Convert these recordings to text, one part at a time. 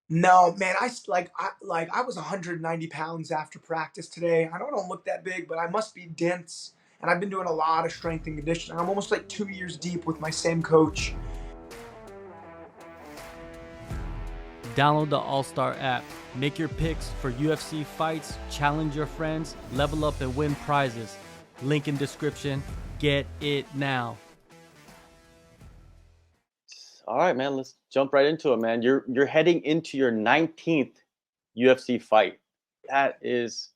No, man, I was 190 pounds after practice today. I know I don't look that big, but I must be dense. And I've been doing a lot of strength and conditioning. I'm almost like 2 years deep with my same coach. Download the AllStar app. Make your picks for UFC fights, challenge your friends, level up and win prizes. Link in description. Get it now. All right, man. Let's jump right into it, man. You're heading into your 19th UFC fight. That is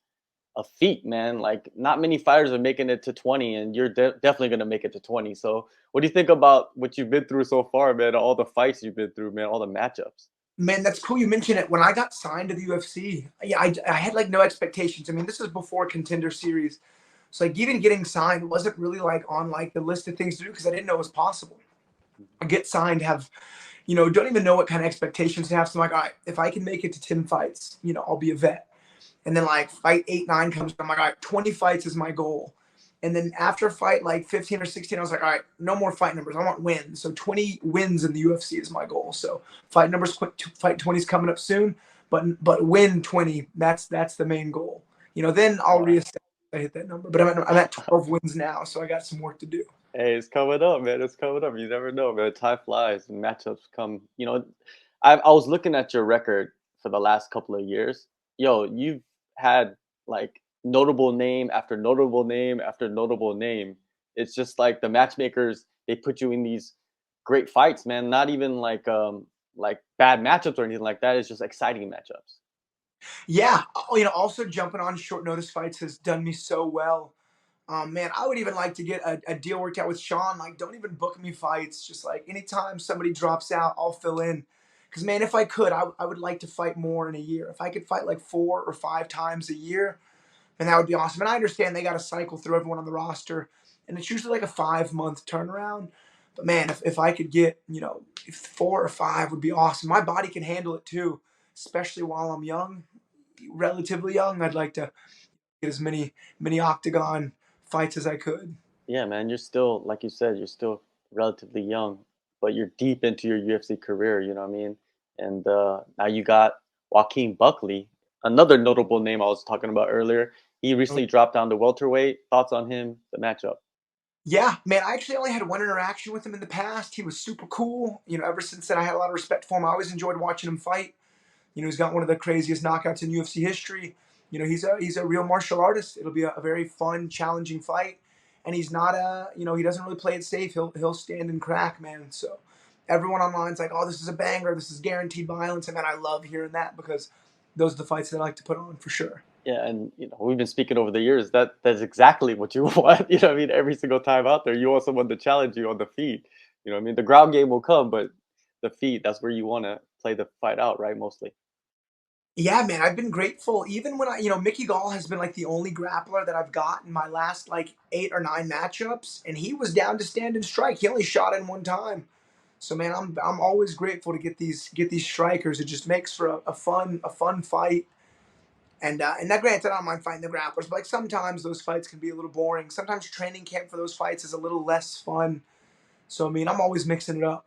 a feat, man. Like not many fighters are making it to 20, and you're definitely gonna make it to 20. So, what do you think about what you've been through so far, man? All the fights you've been through, man. All the matchups. Man, that's cool you mentioned it. When I got signed to the UFC, yeah, I had like no expectations. I mean, this is before Contender Series. So like even getting signed wasn't really like on like the list of things to do because I didn't know it was possible. I get signed, have don't even know what kind of expectations to have. So I'm like, all right, if I can make it to 10 fights, I'll be a vet. And then like fight 8, 9 comes, I'm like, all right, 20 fights is my goal. And then after fight like 15 or 16, I was like, all right, no more fight numbers. I want wins. So 20 wins in the UFC is my goal. So fight numbers, fight 20 is coming up soon, but win 20. That's the main goal. Then I'll Wow. reestablish if I hit that number. But I'm at 12 wins now, so I got some work to do. Hey, it's coming up, man. It's coming up. You never know, man. Time flies and matchups come. I was looking at your record for the last couple of years. Yo, you've had like notable name after notable name after notable name. It's just like the matchmakers, they put you in these great fights, man. Not even like bad matchups or anything like that. It's just exciting matchups. Yeah, also jumping on short notice fights has done me so well. Man, I would even like to get a deal worked out with Sean. Like, don't even book me fights. Just like anytime somebody drops out, I'll fill in. Because, man, if I could, I would like to fight more in a year. If I could fight like 4 or 5 times a year, then that would be awesome. And I understand they got to cycle through everyone on the roster, and it's usually like a 5 month turnaround. But, man, if I could get, if 4 or 5 would be awesome. My body can handle it too, especially while I'm young, relatively young. I'd like to get as many octagon fights as I could. Yeah, man, you're still, like you said, you're still relatively young, but you're deep into your UFC career, you know what I mean? And now you got Joaquin Buckley, another notable name I was talking about earlier. He recently dropped down to welterweight. Thoughts on him, the matchup? Yeah, man, I actually only had one interaction with him in the past. He was super cool. Ever since then, I had a lot of respect for him. I always enjoyed watching him fight. He's got one of the craziest knockouts in UFC history. He's a real martial artist. It'll be a very fun, challenging fight. And he's not he doesn't really play it safe. He'll stand and crack, man. So everyone online's like, oh, this is a banger. This is guaranteed violence. And man, I love hearing that because those are the fights that I like to put on for sure. Yeah, and we've been speaking over the years. That's exactly what you want. You know what I mean? Every single time out there, you want someone to challenge you on the feet. You know what I mean? The ground game will come, but the feet, that's where you want to play the fight out, right? Mostly. Yeah, man, I've been grateful. Even when Mickey Gall has been like the only grappler that I've got in my last like 8 or 9 matchups, and he was down to stand and strike. He only shot in one time. So man, I'm always grateful to get these strikers. It just makes for a fun fight. And now, granted, I don't mind fighting the grapplers, but like sometimes those fights can be a little boring. Sometimes training camp for those fights is a little less fun. So I mean, I'm always mixing it up,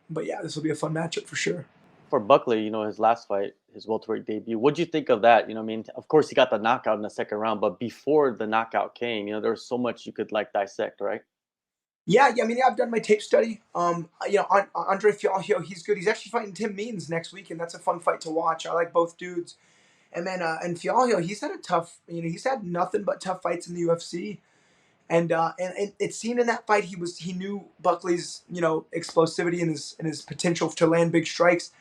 but yeah, this will be a fun matchup for sure. For Buckley, his last fight, his welterweight debut. What'd you think of that? You know, what I mean, of course he got the knockout in the second round, but before the knockout came, there was so much you could like dissect, right? Yeah. I mean, yeah, I've done my tape study. Andre Fialho, he's good. He's actually fighting Tim Means next week, and that's a fun fight to watch. I like both dudes. And then and Fialho, he's had a tough. He's had nothing but tough fights in the UFC. And it seemed in that fight he knew Buckley's explosivity and his potential to land big strikes,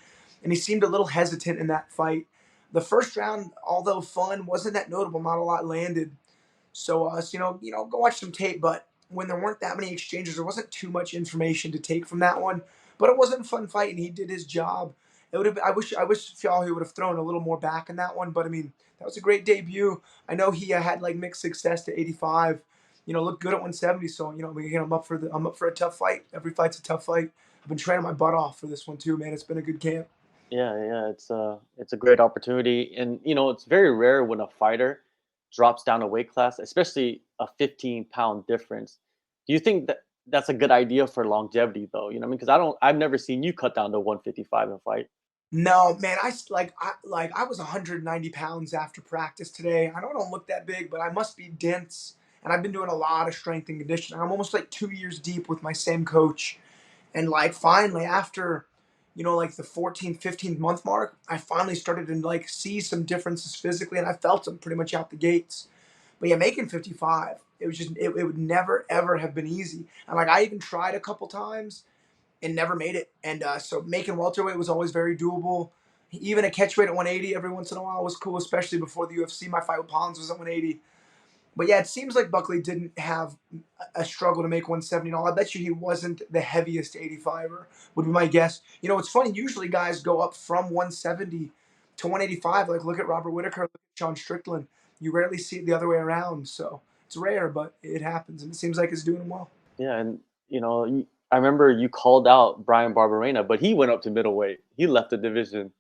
and he seemed a little hesitant in that fight. The first round, although fun, wasn't that notable. Not a lot landed. So go watch some tape. But when there weren't that many exchanges, there wasn't too much information to take from that one. But it wasn't a fun fight, and he did his job. It would have. I wish Fialho would have thrown a little more back in that one. But I mean, that was a great debut. I know he had like mixed success to 85. Looked good at 170. So I'm up for a tough fight. Every fight's a tough fight. I've been training my butt off for this one too, man. It's been a good camp. Yeah, yeah, it's a great opportunity, and it's very rare when a fighter drops down a weight class, especially a 15-pound difference. Do you think that that's a good idea for longevity, though? You know, what I mean, because I've never seen you cut down to 155 and fight. No, man, I was 190 pounds after practice today. I know I don't look that big, but I must be dense. And I've been doing a lot of strength and conditioning. I'm almost like 2 years deep with my same coach. And like finally, after, like the 14th, 15th month mark, I finally started to like see some differences physically, and I felt them pretty much out the gates. But yeah, making 55, it would never ever have been easy. And like I even tried a couple times and never made it. And so making welterweight was always very doable. Even a catchweight at 180 every once in a while was cool, especially before the UFC. My fight with Pollins was at 180. But yeah, it seems like Buckley didn't have a struggle to make 170 and all. I bet you he wasn't the heaviest 85er, would be my guess. It's funny. Usually guys go up from 170 to 185. Like look at Robert Whitaker, look at Sean Strickland. You rarely see it the other way around. So it's rare, but it happens. And it seems like he's doing well. Yeah, and I remember you called out Brian Barberena, but he went up to middleweight. He left the division.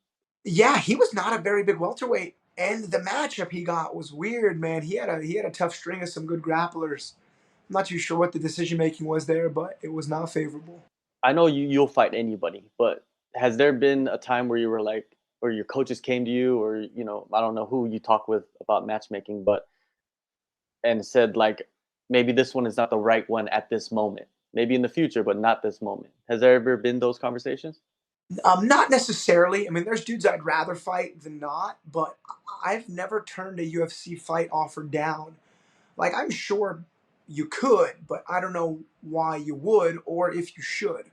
Yeah, he was not a very big welterweight, and the matchup he got was weird, man. He had a tough string of some good grapplers. I'm not too sure what the decision making was there, but it was not favorable. I know you'll fight anybody, but has there been a time where you were like, or your coaches came to you, or I don't know who you talk with about matchmaking, but and said like, maybe this one is not the right one at this moment. Maybe in the future, but not this moment. Has there ever been those conversations? Not necessarily. I mean, there's dudes I'd rather fight than not, but I've never turned a UFC fight offer down. Like, I'm sure you could, but I don't know why you would or if you should.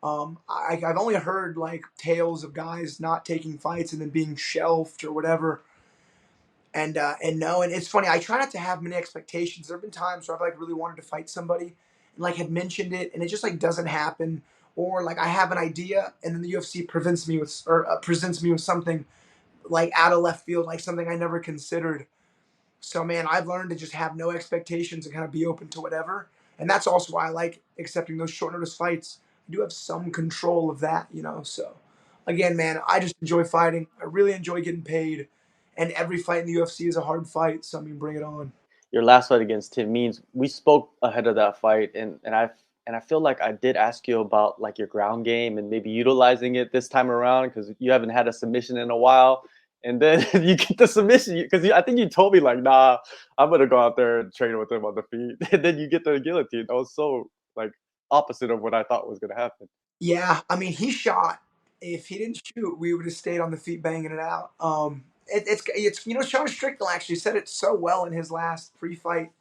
I've only heard like tales of guys not taking fights and then being shelved or whatever. And no, and it's funny. I try not to have many expectations. There have been times where I've like really wanted to fight somebody, and like had mentioned it, and it just like doesn't happen. Or like I have an idea, and then the UFC prevents me with or presents me with something like out of left field, like something I never considered. So man, I've learned to just have no expectations and kind of be open to whatever. And that's also why I like accepting those short notice fights. I do have some control of that. So again, man, I just enjoy fighting. I really enjoy getting paid. And every fight in the UFC is a hard fight. So I mean, bring it on. Your last fight against Tim Means, we spoke ahead of that fight, and I feel like I did ask you about like your ground game and maybe utilizing it this time around because you haven't had a submission in a while. And then you get the submission because I think you told me like, nah, I'm gonna go out there and train with him on the feet. And then you get the guillotine. That was so like opposite of what I thought was gonna happen. Yeah, I mean, he shot. If he didn't shoot, we would have stayed on the feet banging it out. It's Sean Strickland actually said it so well in his last pre-fight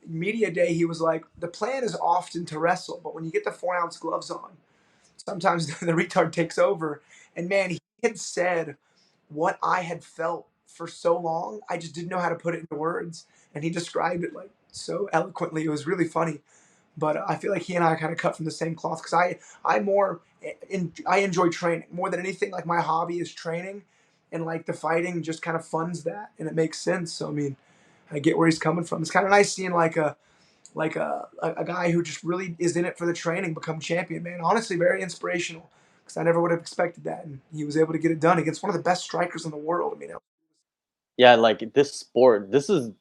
media day. He was like, the plan is often to wrestle, but when you get the 4 ounce gloves on, sometimes the retard takes over. And man, he had said what I had felt for so long. I just didn't know how to put it into words. And he described it like so eloquently. It was really funny. But I feel like he and I kind of cut from the same cloth because I enjoy training more than anything. Like my hobby is training, and like the fighting just kind of funds that, and it makes sense. So I mean, I get where he's coming from. It's kind of nice seeing like a guy who just really is in it for the training become champion. Man, honestly, very inspirational because I never would have expected that, and he was able to get it done against one of the best strikers in the world. I mean, Yeah, like this sport, this is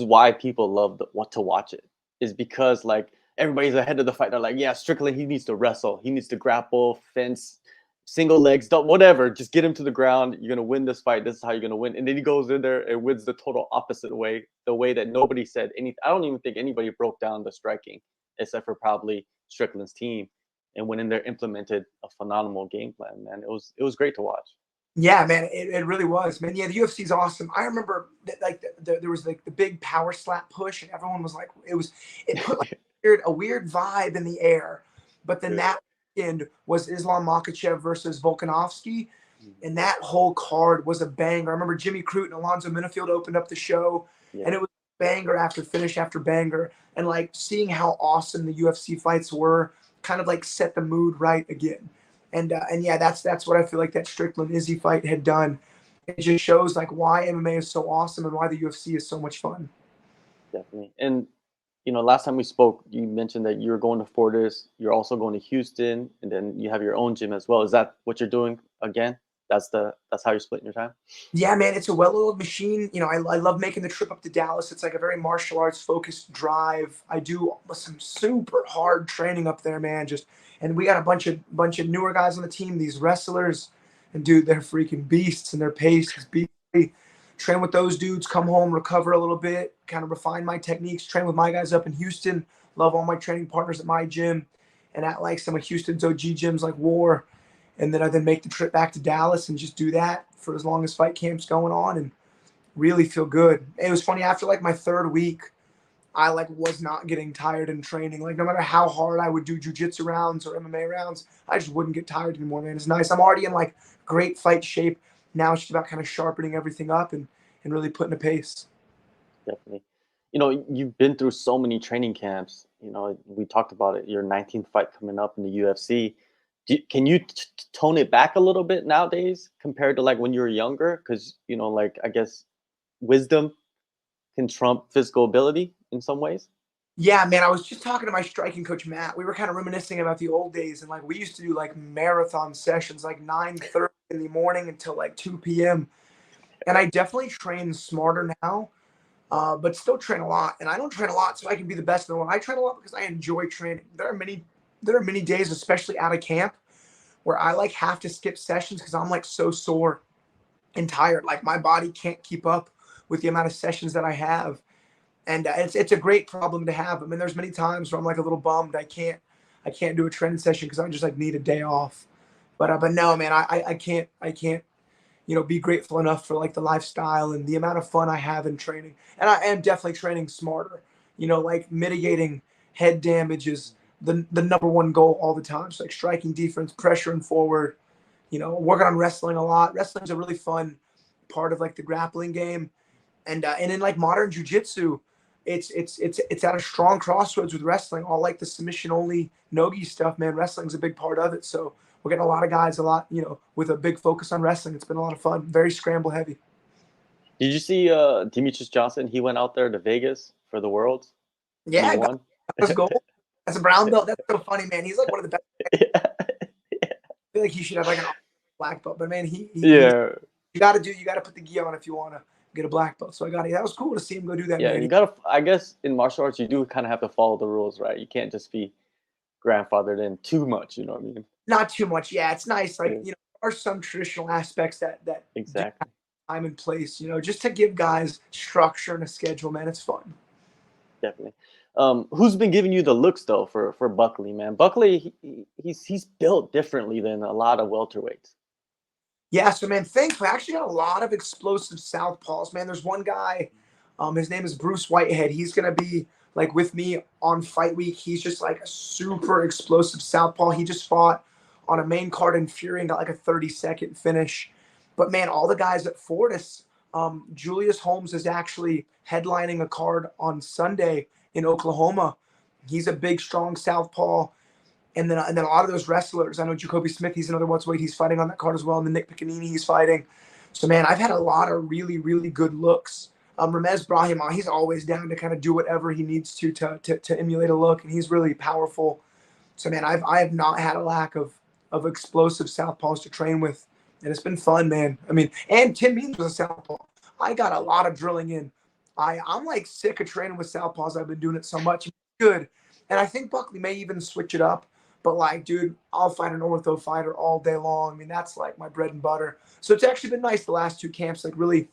why people love what to watch it. Is because like everybody's ahead of the fight. They're like, yeah, Strickland, he needs to wrestle, he needs to grapple, fence, single legs, whatever. Just get him to the ground. You're gonna win this fight. This is how you're gonna win. And then he goes in there and wins the total opposite way, the way that nobody said anything. I don't even think anybody broke down the striking except for probably Strickland's team. And went in there, implemented a phenomenal game plan. Man, it was great to watch. yeah, man, it really was, man. Yeah, the UFC is awesome. I remember that, like there was like the big power slap push, and everyone was like, it put like a weird vibe in the air. But then Yeah. that weekend was Islam Makhachev versus Volkanovski, Mhm. and that whole card was a banger. I remember Jimmy Crute and Alonzo Minifield opened up the show, Yeah. and it was banger after finish after banger. And like seeing how awesome the UFC fights were, kind of like set the mood right again. And yeah, that's what I feel like that Strickland Izzy fight had done. It just shows like why MMA is so awesome and why the UFC is so much fun. Definitely. And last time we spoke, you mentioned that you're going to Fortis, you're also going to Houston, and then you have your own gym as well. Is that what you're doing again? that's how you're splitting your time? Yeah, man, it's a well-oiled machine. You know, I love making the trip up to Dallas. It's like a very martial arts focused drive. I do some super hard training up there, man. Just and we got a bunch of newer guys on the team. These wrestlers, and dude, they're freaking beasts, and their pace is beastly. Train with those dudes, come home, recover a little bit, kind of refine my techniques. Train with my guys up in Houston. Love all my training partners at my gym, and at like some of Houston's OG gyms like War. And then I make the trip back to Dallas and just do that for as long as fight camp's going on and really feel good. It was funny, after like my third week, I like was not getting tired in training. Like no matter how hard I would do jujitsu rounds or MMA rounds, I just wouldn't get tired anymore, man. It's nice. I'm already in like great fight shape. Now it's just about kind of sharpening everything up and really putting a pace. Definitely. You know, you've been through so many training camps. You know, we talked about it. Your 19th fight coming up in the UFC. Can you tone it back a little bit nowadays compared to like when you were younger? Because, you know, like I guess wisdom can trump physical ability in some ways. Yeah, man, I was just talking to my striking coach, Matt. We were kind of reminiscing about the old days, and like we used to do like marathon sessions, like 9:30 in the morning until like 2 p.m. And I definitely train smarter now, but still train a lot. And I don't train a lot so I can be the best in the world. I train a lot because I enjoy training. There are many days, especially out of camp, where I like have to skip sessions because I'm like so sore and tired. Like my body can't keep up with the amount of sessions that I have, and it's a great problem to have. I mean, there's many times where I'm like a little bummed I can't do a training session because I just like need a day off. But no, man, I can't be grateful enough for like the lifestyle and the amount of fun I have in training. And I am definitely training smarter. Like mitigating head damage is the number one goal all the time. So like striking defense, pressure and forward. Working on wrestling a lot. Wrestling's a really fun part of like the grappling game. And in like modern jujitsu, it's at a strong crossroads with wrestling. All like the submission only nogi stuff, man. Wrestling's a big part of it. So we're getting a lot of guys with a big focus on wrestling. It's been a lot of fun. Very scramble heavy. Did you see Demetrius Johnson? He went out there to Vegas for the Worlds. Yeah, And he won. that was gold. That's a brown belt. That's so funny, man. He's like one of the best. Yeah. I feel like he should have like an black belt, but man, Yeah. you got to put the gi on if you want to get a black belt. So that was cool to see him go do that. Yeah, man. you gotta. I guess in martial arts, you do kind of have to follow the rules, right? You can't just be grandfathered in too much. You know what I mean? Not too much. Yeah, it's nice. Like, Yeah. there are some traditional aspects that do Exactly. have time and place, just to give guys structure and a schedule, man. It's fun. Definitely. Who's been giving you the looks though for Buckley, man? Buckley, he's built differently than a lot of welterweights. Yeah, so man, thankfully, I actually got a lot of explosive southpaws, man. There's one guy, his name is Bruce Whitehead. He's gonna be like with me on fight week. He's just like a super explosive southpaw. He just fought on a main card in Fury and got like a 30-second finish. But man, all the guys at Fortis, Julius Holmes is actually headlining a card on Sunday in Oklahoma. He's a big, strong southpaw. And then a lot of those wrestlers, I know Jacoby Smith, he's another welterweight, he's fighting on that card as well. And then Nick Piccanini, he's fighting. So, man, I've had a lot of really, really good looks. Ramez Brahima, he's always down to kind of do whatever he needs to emulate a look, and he's really powerful. So, man, I have not had a lack of explosive southpaws to train with, and it's been fun, man. I mean, and Tim Means was a southpaw. I got a lot of drilling in. I'm like sick of training with southpaws. I've been doing it so much. Good. And I think Buckley may even switch it up. But like, dude, I'll fight an ortho fighter all day long. I mean, that's like my bread and butter. So it's actually been nice the last two camps, like really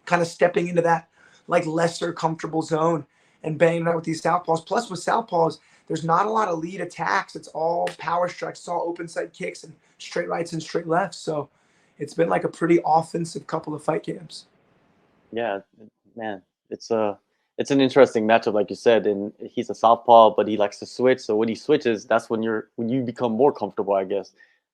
kind of stepping into that like lesser comfortable zone and banging out with these southpaws. Plus with southpaws, there's not a lot of lead attacks. It's all power strikes. It's all open side kicks and straight rights and straight lefts. So it's been like a pretty offensive couple of fight camps. Yeah, man, it's an interesting matchup, like you said. And he's a southpaw, but he likes to switch. So when he switches, that's when you become more comfortable, I guess,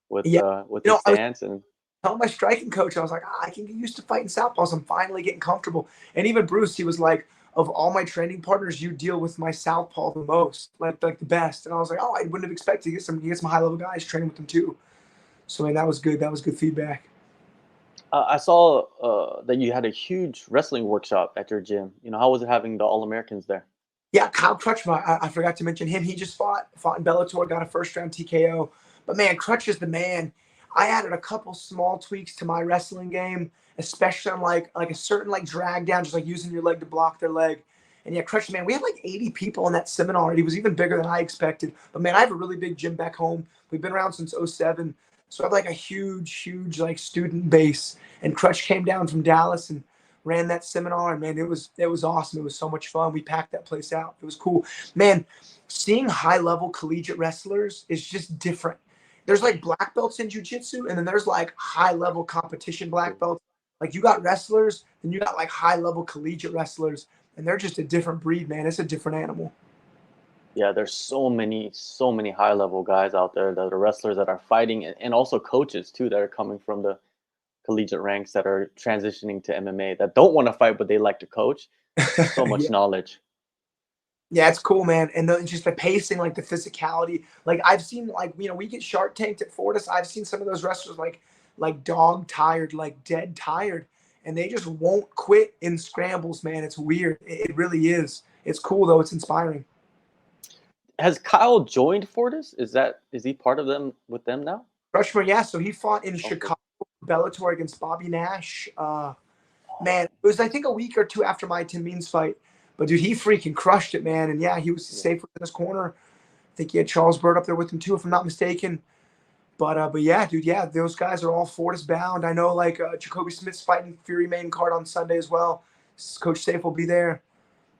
with his stance. And telling my striking coach, I was like, I can get used to fighting southpaws. I'm finally getting comfortable. And even Bruce, he was like, of all my training partners, you deal with my southpaw the most, like the best. And I was like, I wouldn't have expected to get some high level guys training with them too. So man, that was good. That was good feedback. I saw that you had a huge wrestling workshop at your gym. You know, how was it having the All Americans there? Yeah, Kyle Crutchma, I forgot to mention him. He just fought in Bellator, got a first round TKO. But man, Crutch is the man. I added a couple small tweaks to my wrestling game, especially on like a certain like drag down, just like using your leg to block their leg. And yeah, Crush, man, we had like 80 people in that seminar. It was even bigger than I expected. But man, I have a really big gym back home. We've been around since '07. So I have like a huge like student base. And Crutch came down from Dallas and ran that seminar. And man, it was awesome. It was so much fun. We packed that place out. It was cool. Man, seeing high level collegiate wrestlers is just different. There's like black belts in jiu-jitsu, and then there's like high level competition black belts. Like you got wrestlers, then you got like high level collegiate wrestlers, and they're just a different breed, man. It's a different animal. Yeah, there's so many high level guys out there that are wrestlers that are fighting, and also coaches too that are coming from the collegiate ranks that are transitioning to MMA that don't want to fight but they like to coach. So much Yeah. knowledge. Yeah, it's cool, man. And just the pacing, like the physicality. Like I've seen, like we get Shark Tanked at Fortis. I've seen some of those wrestlers like dog tired, like dead tired, and they just won't quit in scrambles, man. It's weird. It really is. It's cool though. It's inspiring. Has Kyle joined Fortis? Is he part of them with them now? Rushmore, yeah. So he fought in Okay. Chicago, Bellator against Bobby Nash. Man, it was I think a week or two after my Tim Means fight. But dude, he freaking crushed it, man. And yeah, he was safe within his corner. I think he had Charles Bird up there with him too, if I'm not mistaken. But yeah, dude, yeah, those guys are all Fortis bound. I know like Jacoby Smith's fighting Fury main card on Sunday as well. Coach Safe will be there.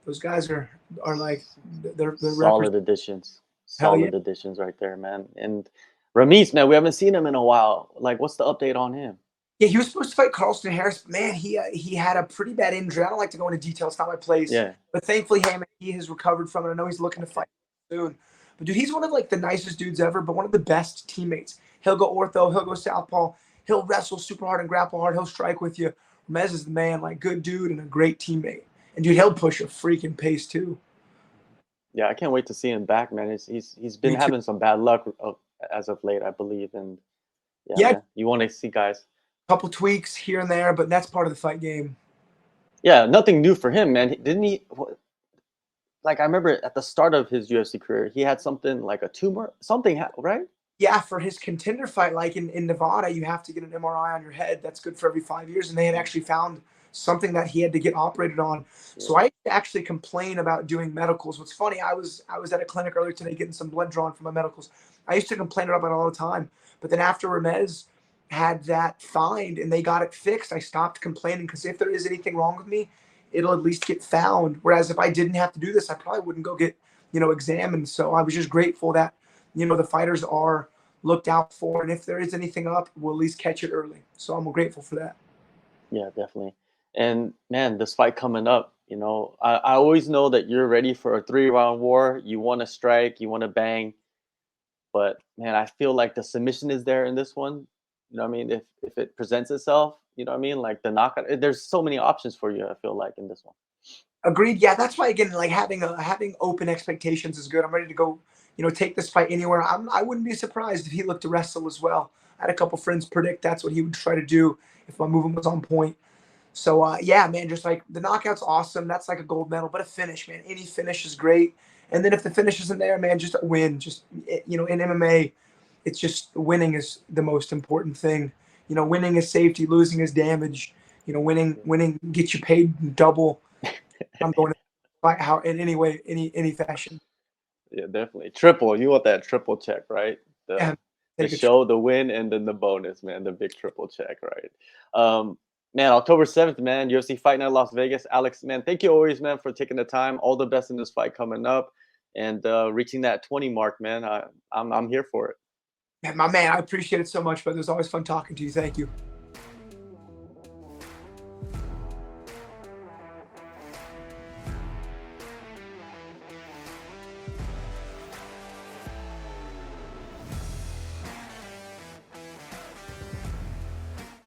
Those guys are like they're Solid additions. Hell yeah. Solid additions right there, man. And Ramis, man, we haven't seen him in a while. Like, what's the update on him? Yeah, he was supposed to fight Carlston Harris, but man, he had a pretty bad injury. I don't like to go into detail; it's not my place. Yeah. But thankfully, hey, man, he has recovered from it. I know he's looking to fight soon. But dude, he's one of like the nicest dudes ever, but one of the best teammates. He'll go ortho, he'll go southpaw, he'll wrestle super hard and grapple hard, he'll strike with you. Mez is the man, like good dude and a great teammate. And dude, he'll push a freaking pace too. Yeah, I can't wait to see him back, man. He's been having some bad luck as of late, I believe. And Yeah, man, you want to see guys. couple tweaks here and there, but that's part of the fight game. Yeah, nothing new for him, man. Didn't he? Like I remember at the start of his UFC career, he had something like a tumor, something, right? Yeah, for his contender fight, like in Nevada, you have to get an MRI on your head. That's good for every 5 years. And they had actually found something that he had to get operated on. So I actually complain about doing medicals. What's funny, I was at a clinic earlier today getting some blood drawn for my medicals. I used to complain about it all the time. But then after Ramez had that find and they got it fixed, I stopped complaining because if there is anything wrong with me, it'll at least get found. Whereas if I didn't have to do this, I probably wouldn't go get, examined. So I was just grateful that, the fighters are looked out for. And if there is anything up, we'll at least catch it early. So I'm grateful for that. Yeah, definitely. And man, this fight coming up, I always know that you're ready for a 3-round war. You want to strike, you want to bang. But man, I feel like the submission is there in this one. You know what I mean? If it presents itself, you know what I mean? Like the knockout, there's so many options for you, I feel like, in this one. Agreed. Yeah, that's why again, like having open expectations is good. I'm ready to go, take this fight anywhere. I wouldn't be surprised if he looked to wrestle as well. I had a couple friends predict that's what he would try to do if my movement was on point. So yeah, man, just like the knockout's awesome. That's like a gold medal, but a finish, man, any finish is great. And then if the finish isn't there, man, just a win. Just in MMA, it's just winning is the most important thing. Winning is safety, losing is damage. Winning gets you paid double. I'm going to fight how in any way, any fashion. Yeah, definitely. Triple. You want that triple check, right? Yeah, The show, the win, and then the bonus, man. The big triple check, right? Man, October 7th, man, UFC Fight Night Las Vegas. Alex, man, thank you always, man, for taking the time. All the best in this fight coming up and reaching that 20 mark, man. I'm here for it. My man, I appreciate it so much, but it was always fun talking to you. Thank you.